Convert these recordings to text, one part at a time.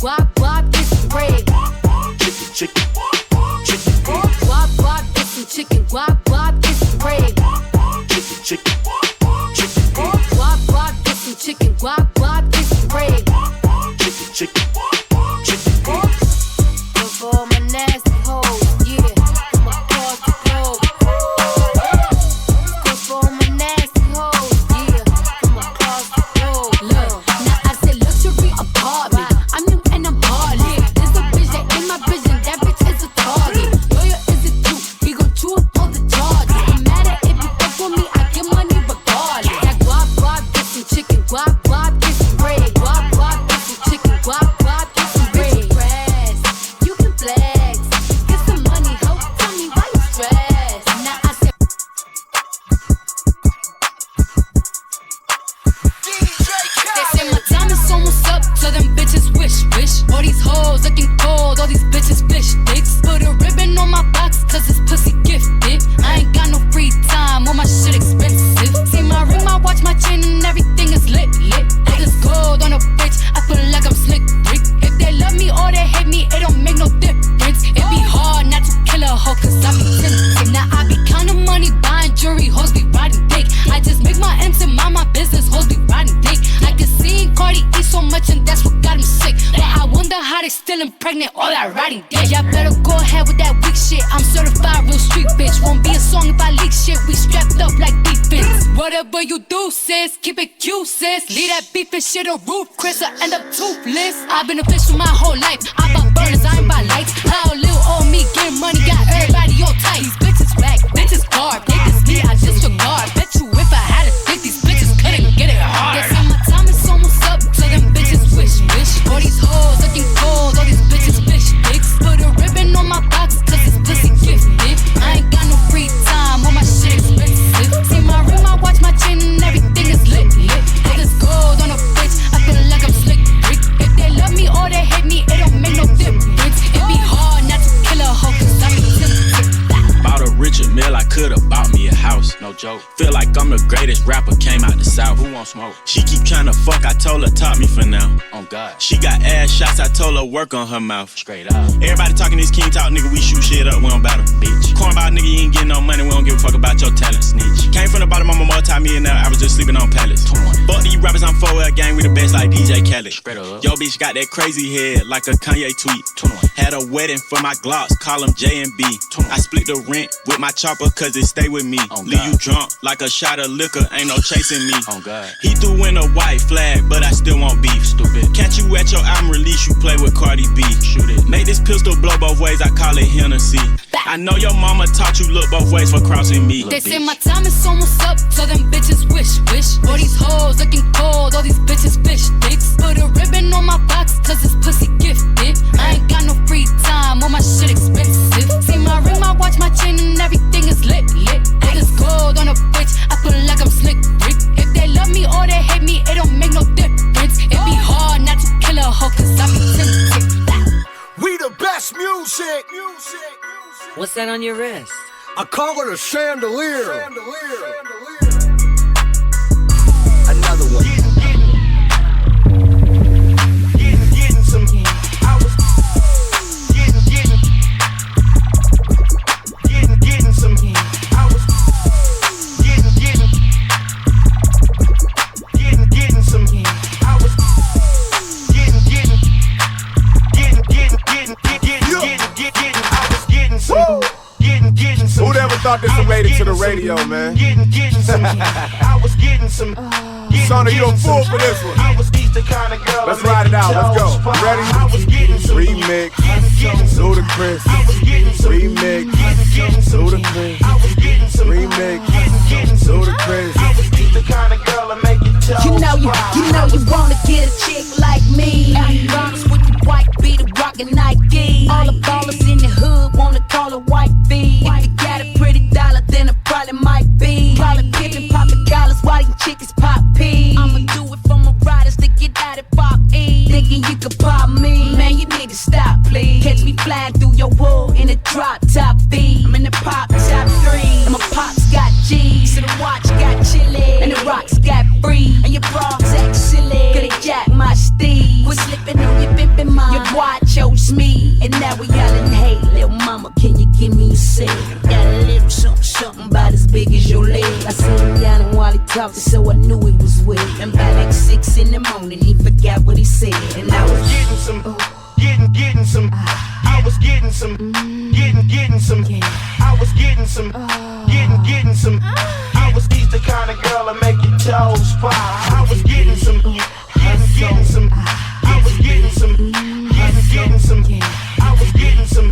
guap, guap, get some bread. Chicken. Guap, guap, get some chicken. Guap, guap, get some bread. Chicken. Guap, guap, get some chicken. Guap, guap, get some bread. Chicken. For all my nasty hoes, yeah, from across the globe. For all my nasty hoes, yeah, from across the globe. Look, now I said luxury apartment. I'm new and I'm hardly. There's a bitch that in my vision, that bitch is a target. Loyal is it too? We gon' chew up all the charges. No matter if you fuck with me, I get money regardless. That guap, guap, get some chicken. Guap, guap, get some bread. Guap, guap, get some chicken. Guap, guap, get some bread. You can flex, get some money, ho. Tell me why you stressed. Now I said. They say my time is almost up, so them bitches wish. All these hoes looking cold, all these bitches fish dicks. Put a ribbon on my box, cause it's pussy gifted. I ain't got no free time, all my shit expensive. See my ring, my watch, my chain, and everything is lit. All this gold on a bitch, I feel like I'm slick Rick. If they love me or they hate me, it don't make no difference. It be hard not to kill a hoe, cause I be tempted. Now I be counting money, buying jewelry, hoes be riding dick. I just make my ends and mind my business, hoes be riding dick. I can see Cardi eat so much and that's what got him sick. But I wonder how they still impregnate all that riding dick. Y'all better go ahead with that weak shit. I'm certified real street bitch. Won't be a song if I leak shit. We strapped up like defense. Whatever you do, sis, keep it cute, sis. Leave that beef and shit on roof, Chris, I end up toothless. I've been a bitch for my whole life. I bought burners, I ain't buy lights. How little old me getting money got everybody all tight. These bitches whack, bitches garb. They just me, I disregard. Bet you if I had a dick, these bitches couldn't get it hard. They say my time is almost up, so them bitches wish. All these hoes looking cold, all these bitches fish dicks. Put a ribbon on my box, cause it's pussy gifted. I ain't got no free time, all my shit expensive. See my ring, my watch, my chain, and everything is lit. All this gold on a bitch, I feel like I'm slick Rick. If they love me or they hate me, it don't make no difference. It be hard not to kill a hoe, cause I be tempted. Bought a Richard Mill, I could've bought me a house. No joke. Feel like I'm the greatest rapper, came out the south. Who won't smoke? She keep tryna fuck, I told her top me for now. On God. She got ass shots, I told her work on her mouth. Straight up. Everybody talking this king talk, nigga, we shoot shit up, we don't battle. Bitch. Cornball nigga, you ain't getting no money, we don't give a fuck about your talent. Snitch. Came from the bottom, I'm a multi-millionaire, I was just sleeping on pallets. Fuck these rappers, I'm 4L gang, we the best like DJ Khaled. Straight up. Yo bitch got that crazy head, like a Kanye tweet. Had a wedding for my Glocks, call them J and B. I split the rent with my chopper, cause it stay with me. Leave you drunk like a shot of liquor, ain't no chasing me. Oh God. He threw in a white flag, but I still want beef. Stupid. Catch you at your album release, you play with Cardi B. Shoot it. Make this pistol blow both ways, I call it Hennessy. I know your mama taught you look both ways for crossing me. They say my time is almost up, so them bitches wish. All these hoes looking cold, all these bitches fish dicks. Put a ribbon on my box, cause it's pussy gifted. I ain't got no free time, all my shit expensive. See my ring, my watch, my chain, and everything is lit. All this gold on a bitch, I feel like I'm slick Rick. If they love me or they hate me, it don't make no difference. It be hard not to kill a hoe, cause I be tempted. We the best music. What's that on your wrist? I call it a chandelier. Another one. Getting some. I was getting some. I was getting some. I was getting some. Who never thought this would made it to the radio, man? Getting some. I was getting some. Son, are you a fool for this one? I was the kind of girl. Let's ride it out. Let's go. You ready? I was getting some. Remix. Ludacris. I was getting some. Remix. Ludacris. I was getting some. Remix. Ludacris. I was the kind of girl that make it tough. You know you wanna get a chick like me. Bounce with the white beater, rockin' Nike. All the ballers in the hood wanna call her white V. If you got a pretty dollar, then it probably might be. Probably pippin', poppin' dollars while these chickens pop P. I'ma do it for my riders to get out of pop E. Thinking you could pop me, man, you need to stop, please. Catch me flying through your wall in a drop top V. I'm in the pop top 3, and my pops got G's. So the watch got chili, and the rocks got free. And your bras act silly, could it jack my steez? Quit slipping on your pimpin' mom. why I chose me. And now we yelling, hey, little mama, can you give me a sing? Got a little something about as big as your leg. I see him yelling while he talking, so I knew he was with. And by like 6 in the morning, he forgot what he said. And I was getting some, getting some. I was getting some, getting some. I was getting some, getting some. I was the kind of girl that make your toes pop. I was getting some, getting some. I was getting some, getting some. I was getting some,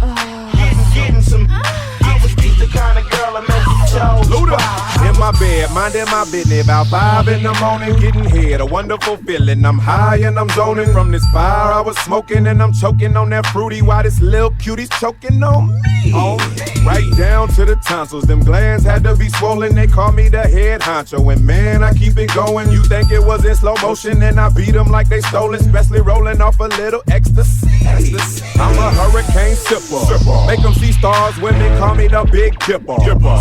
getting some. I was the kind of girl that make your toes pop. In my bed, minding my business, about 5 in the morning, getting head, a wonderful feeling. I'm high and I'm zoning from this fire I was smoking, and I'm choking on that fruity while this little cutie's choking on me. Right down to the tonsils, them glands had to be swollen. They call me the head honcho, and man, I keep it going. You think it was in slow motion, and I beat them like they stolen, especially rolling off a little ecstasy. I'm a hurricane sipper, make them see stars when they call me the Big Dipper.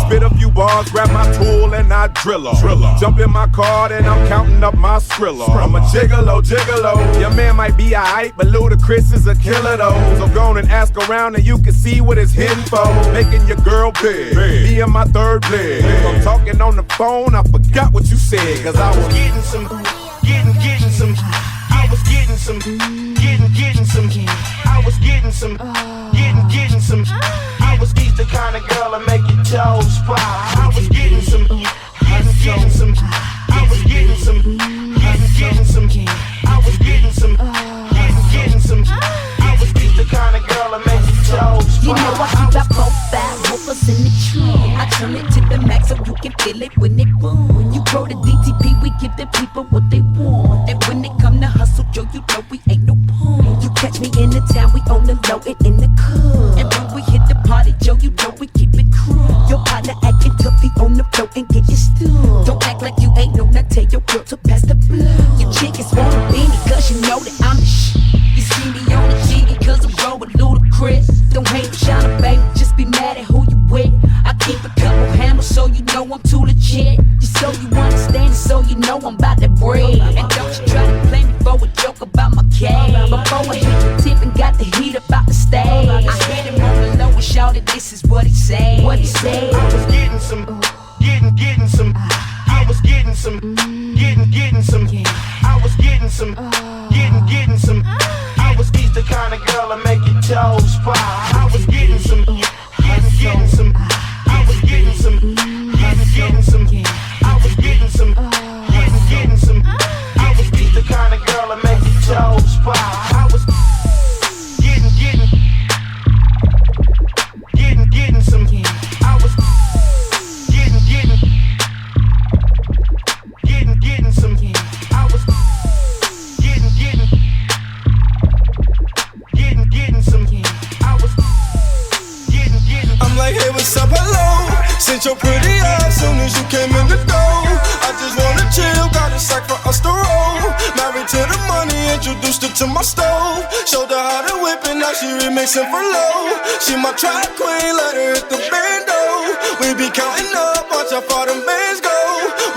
Spit a few bars, grab my tool and I drill her. Jump in my car and I'm counting up my skriller. I'm a gigolo. Your man might be alright, but Ludacris is a killer though. So go on and ask around and you can see what it's hitting for. Making your girl big, me and my third leg. If I'm talking on the phone, I forgot what you said. Cause I was getting some, getting some. I was getting some, getting some. I was getting some, getting some. I was the kind of girl that make your toes pop. I was getting some, getting some. I was getting some, getting some. I was getting some, getting some. I was the kind of girl that make your toes pop. You know I keep about 4-5 hookers in the tree. I turn it to the max so you can feel it when it boom. When you grow the DTP, we give the people what they want. And when they come to hustle, Joe, you know we ain't no punk. You catch me in the town, we on the low and in the club. And when we hit the party, Joe, you know we keep it cool. Your partner acting tough, he on the floor and getting stood. Don't act like you ain't know, now tell your girl to pass the blood. Your chickens want a beanie, cause you know that I'm the shit. You see me on the G, cause I'm growing ludicrous. Don't hate Shana, baby, just be mad at who you with. I keep a couple hammers so you know I'm too legit. Just so you understand, so you know I'm about to bread. And don't you try to play me for a joke about my cake. Before I hit the tip and got the heat about the stage, I had him on the low and shouted, this is what he said. What he said. I was getting some, getting some. I was getting some, getting some. I was getting some, getting some. I was the kind of girl that make your toes pop. I was getting some, getting some. I was getting some, getting some. I was getting some, getting some. I was the kind of girl that make your toes pop. I was getting some. I was getting some. I was getting some. I was I'm like, hey, what's up, hello? Since your pretty ass soon as you came in the door. I just wanna chill, got a sack for us to roll. Married to the money, introduced her to my stove. Showed her how to whip and now she remixing for low. She my track queen, let her hit the bando. We be counting up, watch how far them bands go.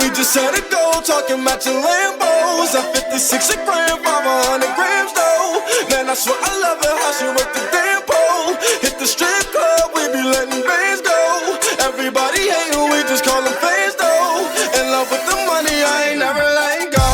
We just had a goal, talking matching Lambos. At 56 a gram, 500 grams though. Man, I swear I love her, how she work the damn pole. Hit the strip club, we be letting bands go. Everybody hatin', we just call them fans though. In love with the money, I ain't never letting go.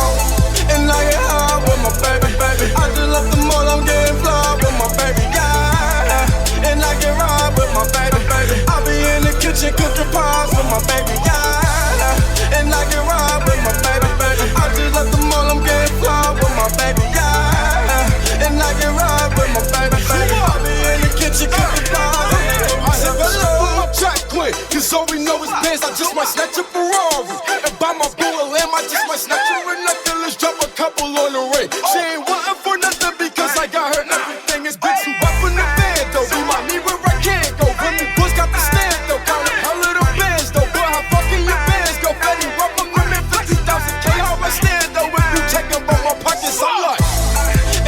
And I get high with my baby. I just left the mall, I'm getting fly with my baby, yeah. And I get ride with my baby. I be in the kitchen cooking pies with my baby, yeah. And I get ride with my baby. I just left the mall, I'm getting fly with my baby, yeah. And I get ride with my baby. I be in the kitchen cooking pies. I said hello, my track queen, cause all we know is Benz. I just might snatch a Ferrari and buy my boo a lamb. I just might snatch her a necklace, drop a couple on the ring. She ain't wantin' for nothing because I got her and everything is big. Too up in the bed though, be my knee where I can't go. When the boys got the stand though, count her little bands though. Boy, how fucking your bands go? Fetty rubber women, 50,000K, how I stand though. If you check up on my pockets, I'm like,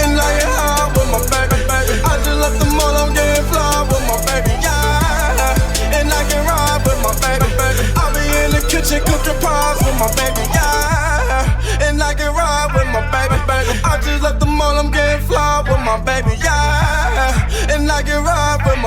and I get high with my baby. I just left the mall, I'm getting fly with my baby, yeah. And I can ride with my baby. I be in the kitchen cooking pies with my baby, yeah. And I can ride with my baby. I just left the mall, I'm getting fly with my baby, yeah.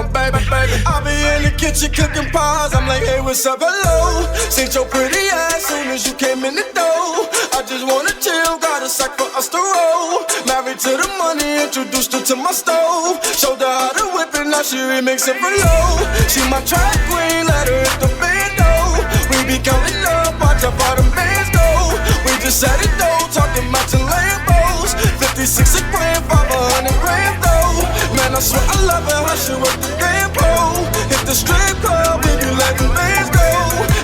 my baby. I be in the kitchen cooking pies. I'm like, hey, what's up, hello? Seen your pretty ass soon as you came in the door. I just wanna chill, got a sack for us to roll. Married to the money, introduced her to my stove. Showed her how to whip it, now she remix it for low. She my track queen, let her hit the bando. We be counting up, watch how far them bands go. We just set it though, talking matching Lambos. 56 a grand, 500 grand though. Man, I swear I love her, how she work the damn pole. Hit the strip club, we be letting bands go.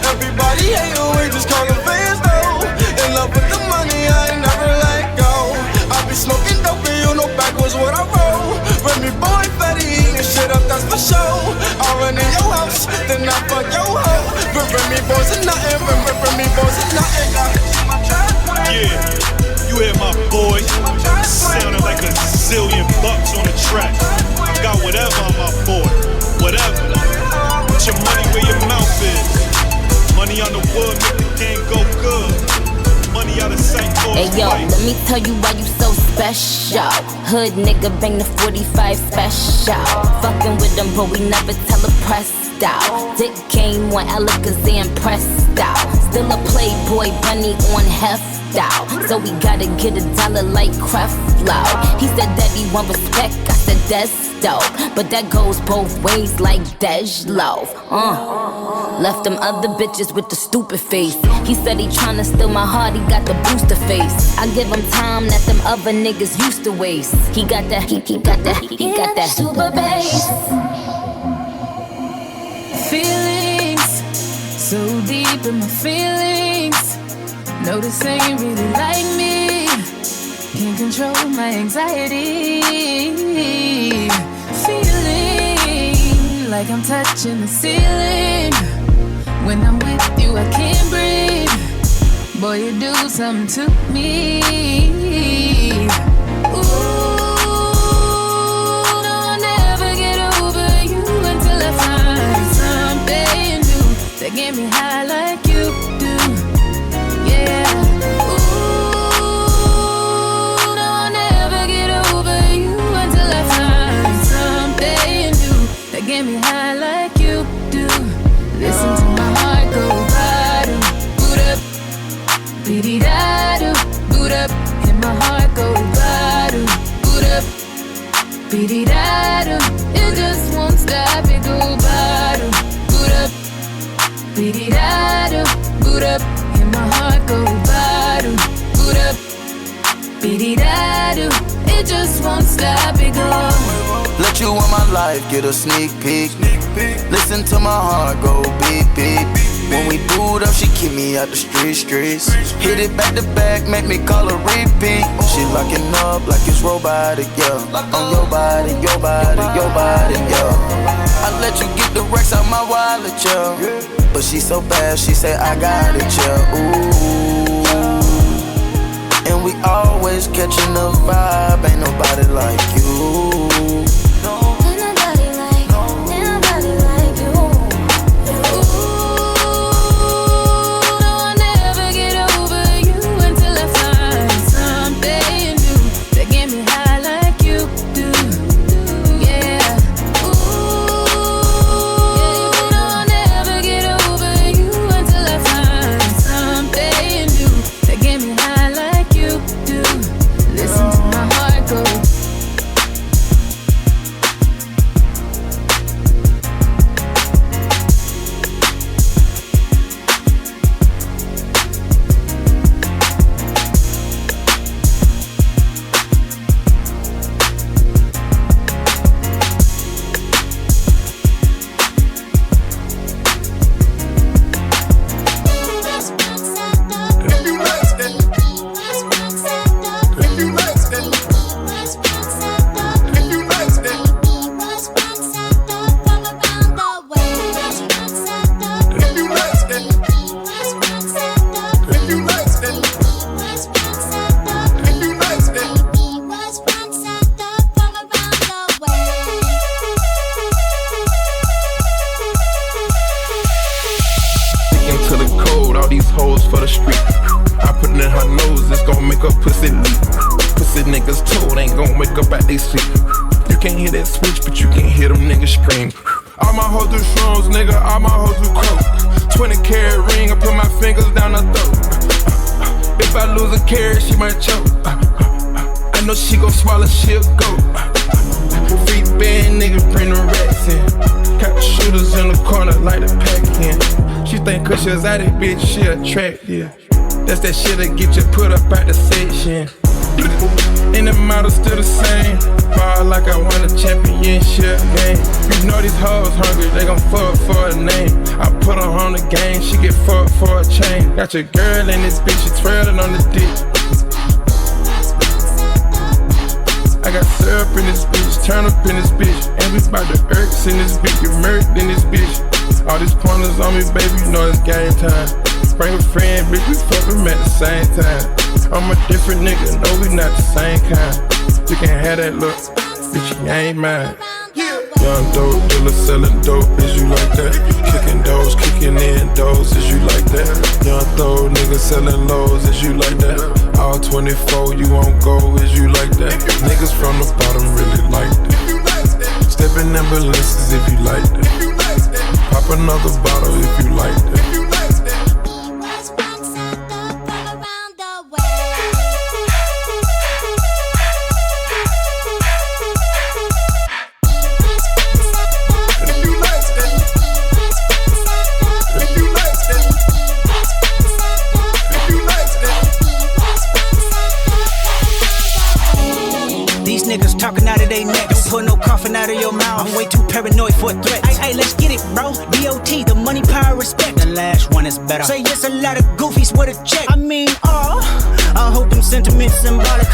Everybody hate her, we just call them fans though. In love with the money, I ain't never let go. I be smoking dope and you know backwards what I roll. Remy boy, fatty, eating shit up, that's for show. I run in your house, then I fuck your hoe. Remy boys and nothing, Remy boys and nothing. Yeah, you hear my boy, sounding like a zillion bucks on the track. I got whatever on my board, whatever. Put your money where your mouth is. Money on the wood, make the game go good. Money out of sight for hey yo, let me tell you why you so special. Hood nigga bang the 45 special. Fucking with them but we never tell a press out. Dick game on Alakazam pressed out. Still a playboy bunny on heft out. So we gotta get $1 like Creflo. He said that he want respect, I said that's dope. But that goes both ways like Dejlo. Left them other bitches with the stupid face. He said he tryna steal my heart, he got the booster face. I give him time that them other niggas used to waste. He got that, he got that super bass. Feelings, so deep in my feelings. No, this ain't really like me. Can't control my anxiety. Feeling like I'm touching the ceiling. When I'm with you, I can't breathe. Boy, you do something to me. Ooh, no, I'll never get over you until I find something new that get me high like you do. Yeah. Ooh, no, I'll never get over you until I find something new that get me high like you do. Listen to my heart go bada, boot up, bidi-da-do, boot up. And my heart go bada, boot up, bidi-da-do. It just won't stop, it go bada, boot up, bidi-da-do, boot up. And my heart go bada, boot up, bidi-da-do. It just won't stop, it go. Let you in my life get a sneak peek. Listen to my heart go beep beep. When we boot up, she keep me out the streets. Hit it back to back, make me call her repeat. She locking up like it's robotic, yeah. On your body, your body, your body, yeah. I let you get the racks out my wallet, yeah. But she so bad, she say I got it, yeah. Ooh. And we always catching the vibe, ain't nobody like you. You can't hear that switch, but you can hear them niggas scream. All my hoes do shrooms, nigga, all my hoes do coke. 20-carat ring, I put my fingers down her throat. If I lose a carat, she might choke. I know she gon' swallow, she'll go. Free band, nigga, bring the rats in. Got the shooters in the corner, like the pack in. She think 'cause she exotic, bitch, she attractive. That's that shit that get you put up out the section. And the model still the same. Ball like I won a championship game. You know these hoes hungry, they gon' fuck for a name. I put her on the game, she get fucked for a chain. Got your girl in this bitch, she twirling on the dick. I got syrup in this bitch, turn up in this bitch. And we bout the irks in this bitch, get murked in this bitch. All these pointers on me, baby, you know it's game time. Bring a friend, bitch, we fuck them at the same time. I'm a different nigga, no, we not the same kind. You can have that look, bitch, you ain't mine. Young dope dealer selling dope, is you like that? Kicking doors, kicking in doors, is you like that? Young throw nigga selling lows, is you like that? All 24, you won't go, is you like that? Niggas from the bottom really like that. Stepping ambulances if you like that. Pop another bottle if you like that. Talking out of they neck, don't put no coughing out of your mouth. I'm way too paranoid for a threat. Hey, let's get it, bro. DOT, the money, power, respect. The last one is better. Say yes, a lot of goofies with a check. I mean, I hope them sentiments symbolic.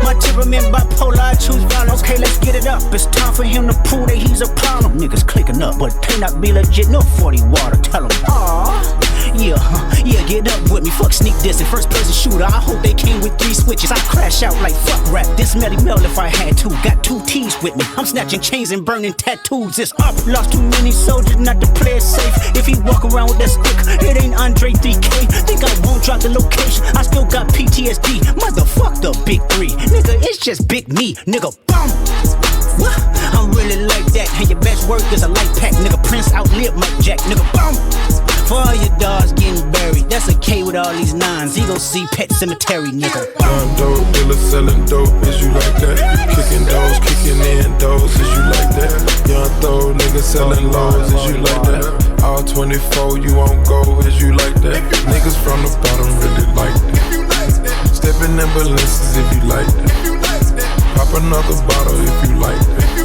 My temperament bipolar, I choose violence. Okay, let's get it up. It's time for him to prove that he's a problem. Niggas clicking up, but they not be legit. No 40 water, tell him. Yeah, get up with me. Fuck sneak diss and first person shooter. I hope they came with 3 switches. I crash out like fuck rap. This Melly Mel if I had to. Got 2 T's with me. I'm snatching chains and burning tattoos. It's up. Lost too many soldiers not to play it safe. If he walk around with that stick, it ain't Andre 3K. Think I won't drop the location. I still got PTSD. Motherfuck the big 3. Nigga, it's just big me. Nigga, bum. What? I'm really like that. And your best work is a light pack. Nigga, Prince outlived Mike Jack. Nigga, bum. For all your dogs getting buried, that's a K with all these 9s. He gon' see Pet Cemetery, nigga. Young dope dealer selling dope, is you like that? Kicking doors, kicking in doors, is you like that? Young throw nigga selling lows, is you like that? All 24, you won't go, is you like that? Niggas from the bottom really like that. Stepping ambulances if you like that. Pop another bottle if you like that.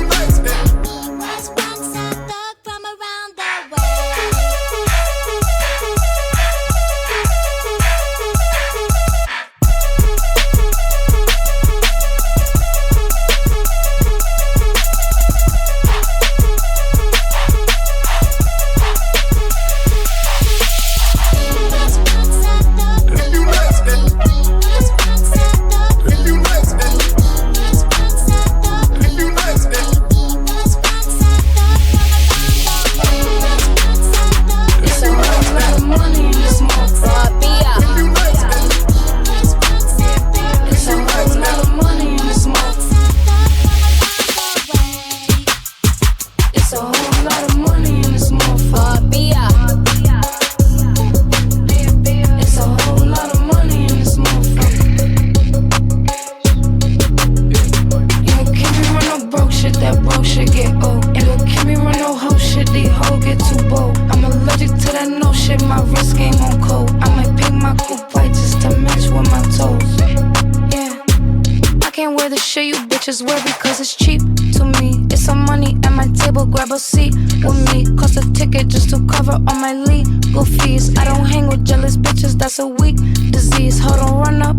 Wear because it's cheap to me. It's some money at my table, grab a seat with me. Cost a ticket just to cover all my legal fees. I don't hang with jealous bitches, that's a weak disease. Hold on, run up.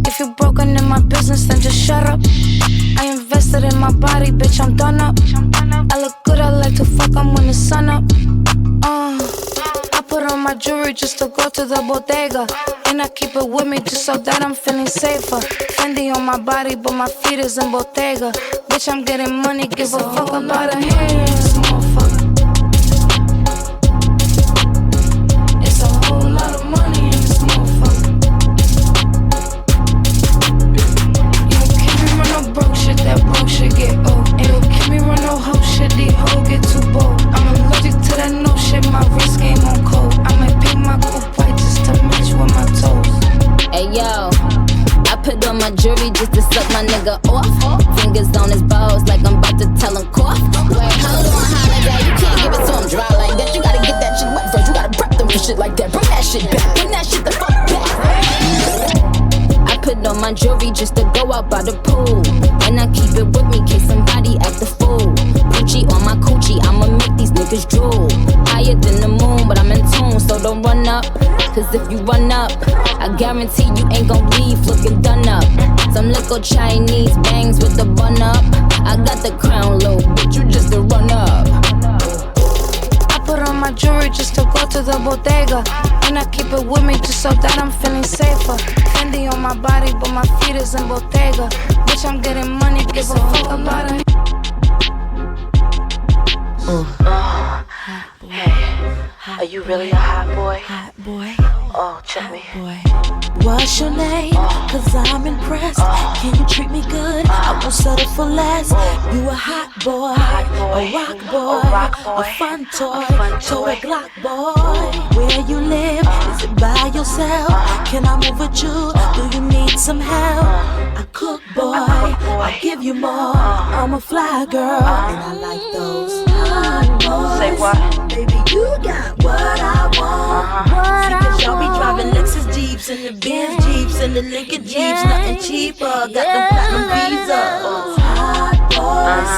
If you're broken in my business, then just shut up. I invested in my body, bitch, I'm done up. I look good, I like to fuck, I'm when the sun up. I put on my jewelry just to go to the bodega. And I keep it with me just so that I'm feeling safer. Fendi on my body, but my feet is in Bottega. Bitch, I'm getting money, give a fuck about a hands, motherfucker. It's a whole lot of money in this motherfucker. You can't run no broke shit, that broke shit get my jewelry just to go out by the pool. And I keep it with me, case somebody act the fool. Gucci on my coochie, I'ma make these niggas drool. Higher than the moon, but I'm in tune, so don't run up. Cause if you run up, I guarantee you ain't gon' leave looking done up. Some little Chinese bangs with the bun up. I got the crown, little bitch, you just a run up. I put on my jewelry just to go to the bodega. And I keep it with me just so that I'm feeling safer. Fendi on my body, but my feet is in Bottega. Bitch, I'm getting money, give a fuck about it. Hey, are you really a hot boy? Hot boy. Oh, check me. Boy. What's your name? Cause I'm impressed. Can you treat me good? I won't settle for less. You a hot boy, a rock boy, a fun toy, toy Glock boy. Where you live? Is it by yourself? Can I move with you? Do you need some help? I cook boy, I give you more. I'm a fly girl, and I like those hot boys. Say what? Baby, you got what I want. See, cause y'all be driving Lexus Jeeps and the Benz Jeeps and the Lincoln Jeeps, nothing cheaper. Got them platinum visas. Hot boys,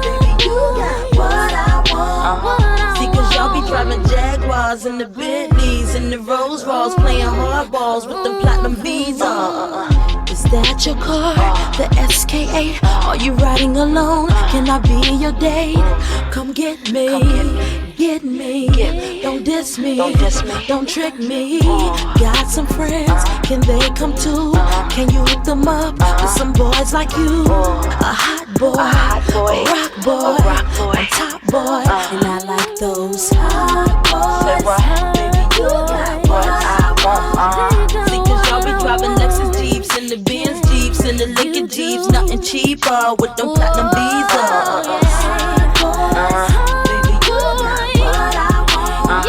baby, you got what I want. See, cause y'all be driving Jaguars and the Bentleys and the Rolls Royals, playing hardballs with them platinum visas. Is that your car, the SK8? Are you riding alone? Can I be your date? Come get me, get me. Don't diss me, don't trick me. Got some friends, can they come too? Can you hook them up with some boys like you? A hot boy, a rock boy, a top boy, and I like those hot boys. Baby, you got what I want. See, cause y'all be driving Lexus Jeeps and the Benz Jeeps and the Lincoln Jeeps, nothing cheaper with them platinum visas. Baby, you got what I want.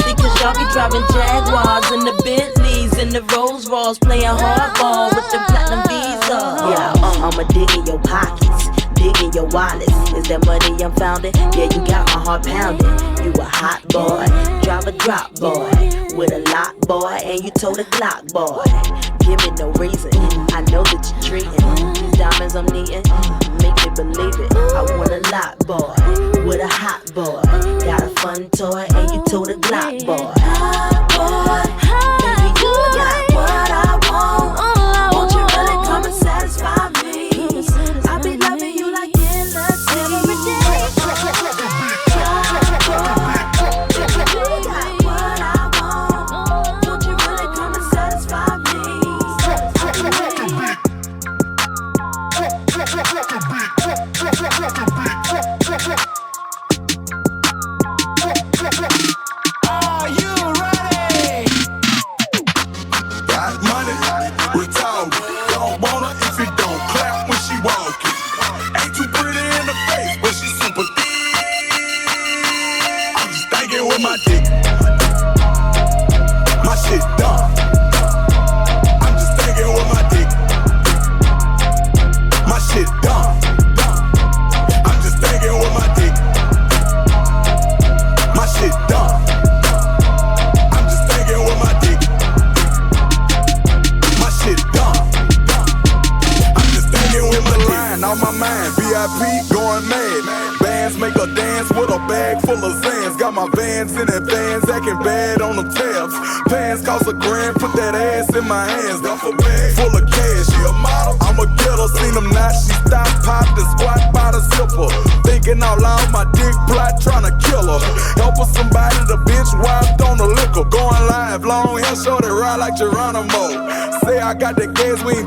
See, cause y'all be driving Jaguars and the Bentleys and the Rolls Royals, playing hardball with them platinum visas. Yeah, I'ma dig in your pockets, dig in your wallets. Is that money I'm founding? Yeah, you got my heart pounding. You a hot boy, drive a drop boy, with a lock boy, and you told a Glock boy. Give me no reason, I know that you're treating these diamonds I'm needing. Make me believe it. I want a lot boy, with a hot boy. Got a fun toy, and you told a Glock boy. Hot boy, baby, you got what I want. Won't you really come and satisfy me? I be loving you like endless every day.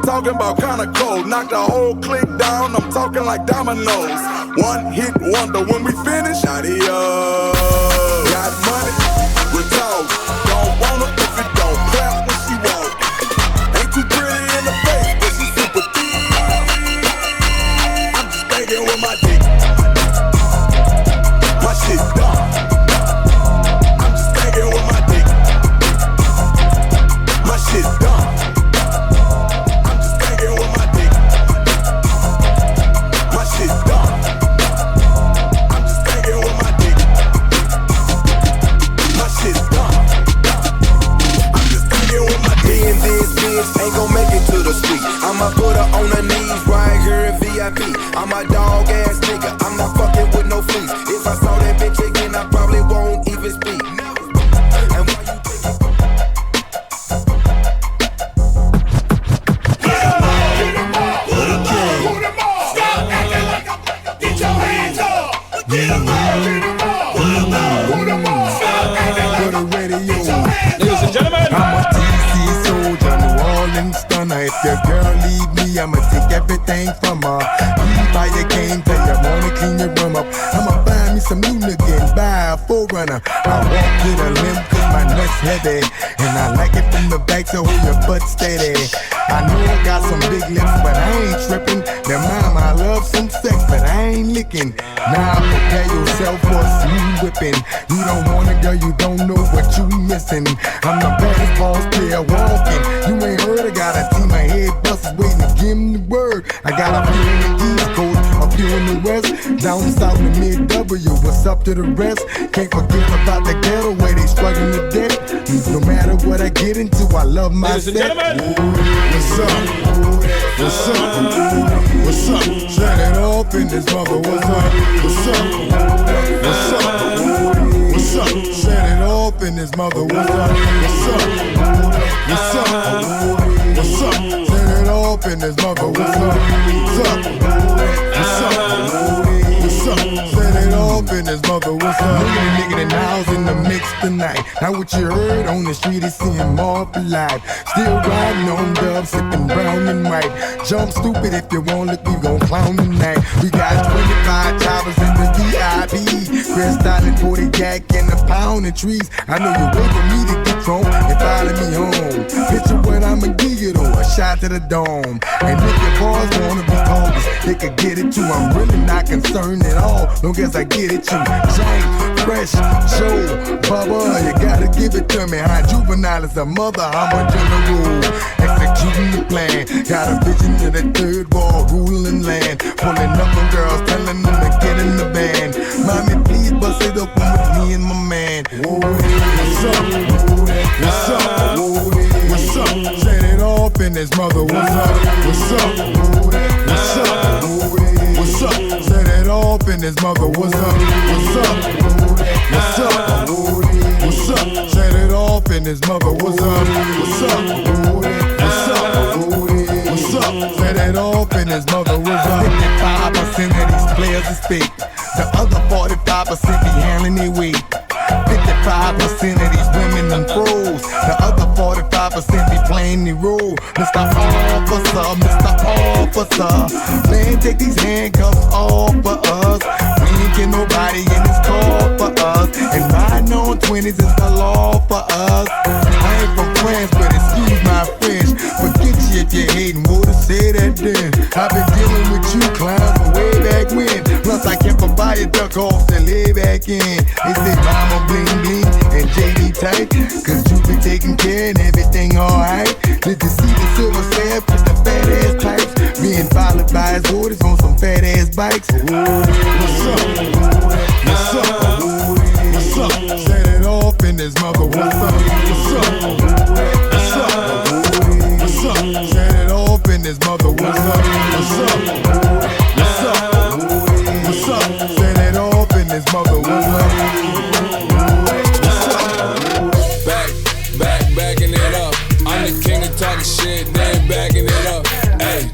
Talking about kinda cold, knock the whole clique down. I'm talking like dominoes. One hit wonder when we finish. Adios. Got money, we talk. Don't want her if it don't clap when she walk. Ain't too pretty in the face, but she super thick. I'm just thinking with my dick. My shit done. I'm just thinking with my dick. My shit done. dog ass nigga. I'm not fucking with no fleas. If I saw that bitch again, I probably won't even speak. And why you Ladies and gentlemen, I'm a TC soldier, New Orleans stunner. If your girl leave me, I'ma take everything from her. Leave by your game, tell your money, clean your room up. I'ma find me some new nigga and buy a 4Runner. I walk with a limp cause my nuts heavy, and I like it from the back, so hold your butt steady. I know I got some big lips, but I ain't tripping. Their mama, I love some sex, but I ain't licking. Now prepare yourself for a smooth whipping. You don't want a girl, you don't know what you missing. I'm the baddest boss player walking. You ain't heard, I got a team of head busters waiting to give me the word. I got a few in the East Coast, a few in the West, down south in mid-W. What's up to the rest? Can't forget about the ghetto where they struggling to death. No matter what I get into, I love my set. What's up? What's up? What's up? Set it off in this mother. What's up? What's up? What's up? What's up? Set it off in this mother. What's up? What's up? What's up? What's up? Set it off in this mother. What's up? What's up? What's up? What's up? Set it off in this mother. What's up? Nigga, the now's in the mix tonight. Now what you heard on the street is seeing more for life. Still riding on dubs, sipping brown and white. Jump stupid if you want it, we gon' clown tonight. We got 25 choppers in the VIP. Chris Styling 40 yak and a pound of trees. I know you're waiting for me to get drunk and follow me home. Picture what I'ma give you though, a shot to the dome. And if your boys wanna be homies, they could get it too. I'm really not concerned at all, long as I get it too. James, Fresh, Joe, Bubba, you gotta give it to me. High juvenile is a mother, I'm a general. Executing the plan, got a vision to the third wall, ruling land. Pulling up on girls, telling them to get in the band. Mommy, please bust it up with me and my man. What's up? What's up? What's up? Set it off in this mother. What's up? What's up? What's up? What's up? Set it off in this mother. What's up? What's up? What's up? What's up? Set it off in this mother. What's up? What's up? What's up? What's up? Set it off in this mother. What's up? 55% of these players is fake. The other 45% be handling their weight. 55% of these women and pros. The other 45% be playing the role. Mr. Officer, Mr. Officer, man, take these handcuffs off for us. We ain't get nobody in this car for us. And riding on 20s is the law for us. I ain't from France, but excuse my French. Forget you if you hating, would've said that then. I've been dealing with you clowns from way back when. Plus I kept a fire duck off to lay back in. They say mama bling bling and JD tight, cause you been taking care and everything alright. Did you see the silver staff with the fat ass pipes? Being followed by his orders on some fat ass bikes. What's up? What's up? What's up? Set it off in this mother. What's up? What's up? What's up? What's up? Set it off in this mother. What's up? What's up? What's up? What's up? Set it off in this mother. What's up? Backing it up. I'm the king of talking shit, then backing it up. Ay,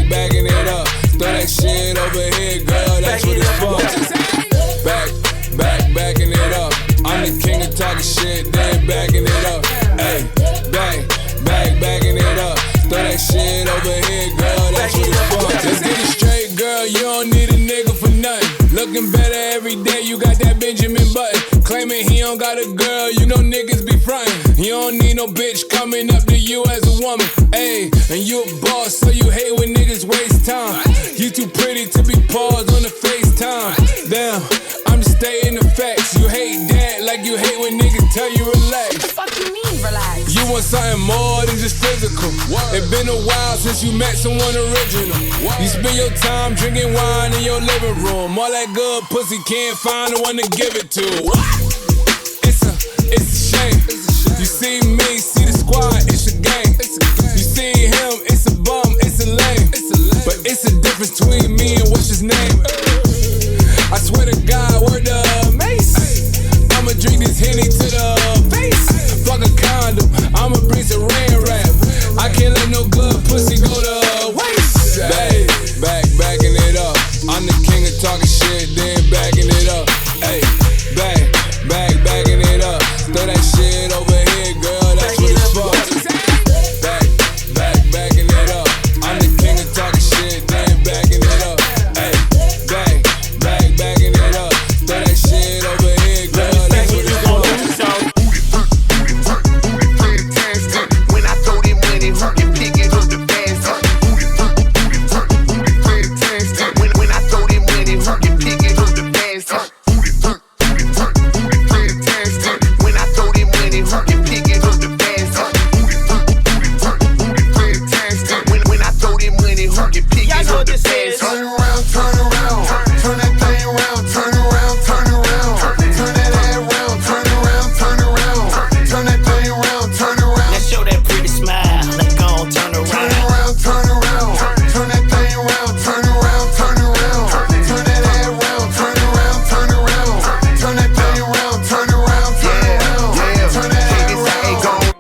backing it up. Throw that shit over here, girl, that's what it's for. Backing it up. I'm the king of talking shit, then backing it up. Ay, backing it up. Throw that shit over here, girl, that's what it's for. Let's get it straight, girl, you don't need a nigga for nothing. Looking better every day, you got that Benjamin Button. Claiming he don't got a girl, you know niggas be frontin'. You don't need no bitch coming up to you as a woman. Ayy, and you a boss, so you hate when niggas waste time. You too pretty to be paused on the FaceTime. Damn, I'm just stating the facts. You hate that like you hate when niggas tell you relax. What the fuck you mean relax? You want something more than just physical. It been a while since you met someone original. You spend your time drinking wine in your living room. All that good pussy can't find the one to give it to. It's a shame. You see me, see the squad, it's a gang. You see him, it's a bum, it's a lame. But It's the difference between me and what's his name. I swear to God, word to Mace. I'ma drink this Henny to the face. Fuck a condom, I'ma bring some rain rap. I can't let no good pussy go to waste. Backing it up. I'm the king of talking shit, then backing it up. Hey, backing it up. Throw that shit over here, girl, that's what it's for. Backing it up. I'm the king of talking shit, then backing it up. Hey, backing it up. Throw that shit over here, girl, that's what it's for. When I throw them money, who can pick it up the fastest? When I throw them money, who can pick it up the fastest? When I throw them money, who can pick it up the fastest? When I throw them money, who can pick it up the fastest? Turn around, turn that thing around, turn around, turn that ass around, turn around, turn that thing around, turn around. Let's show that pretty smile. Let's go on, turn around. Turn around, turn that thing around, turn around, turn that ass around, turn around, turn that thing around, turn around, turn that ass around.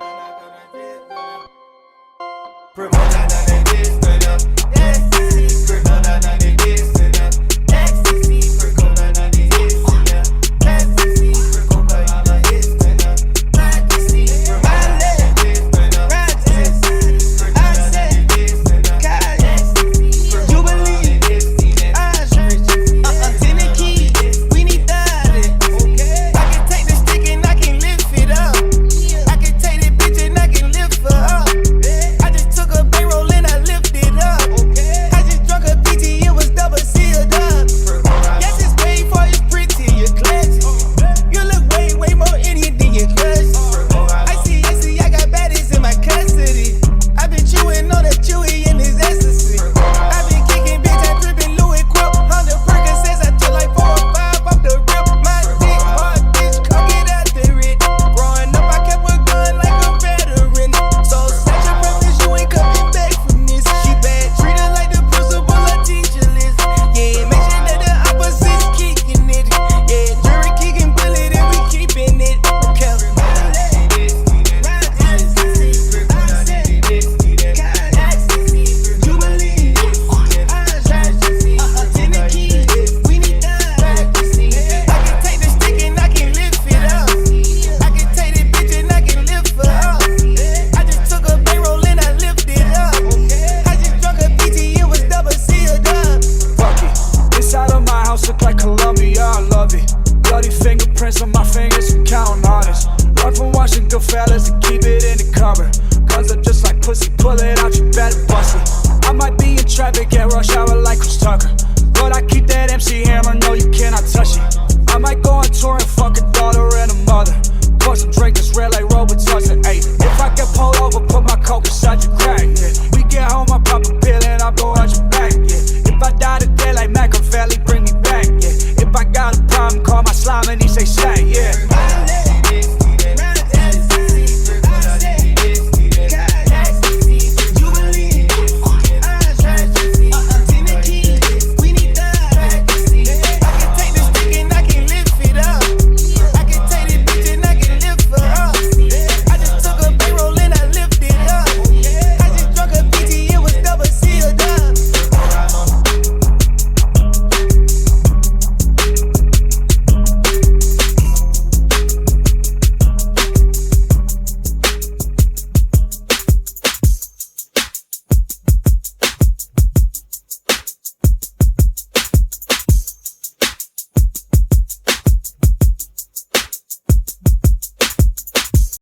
Bring me back, yeah. If I got a problem, call my slime and he say, yeah.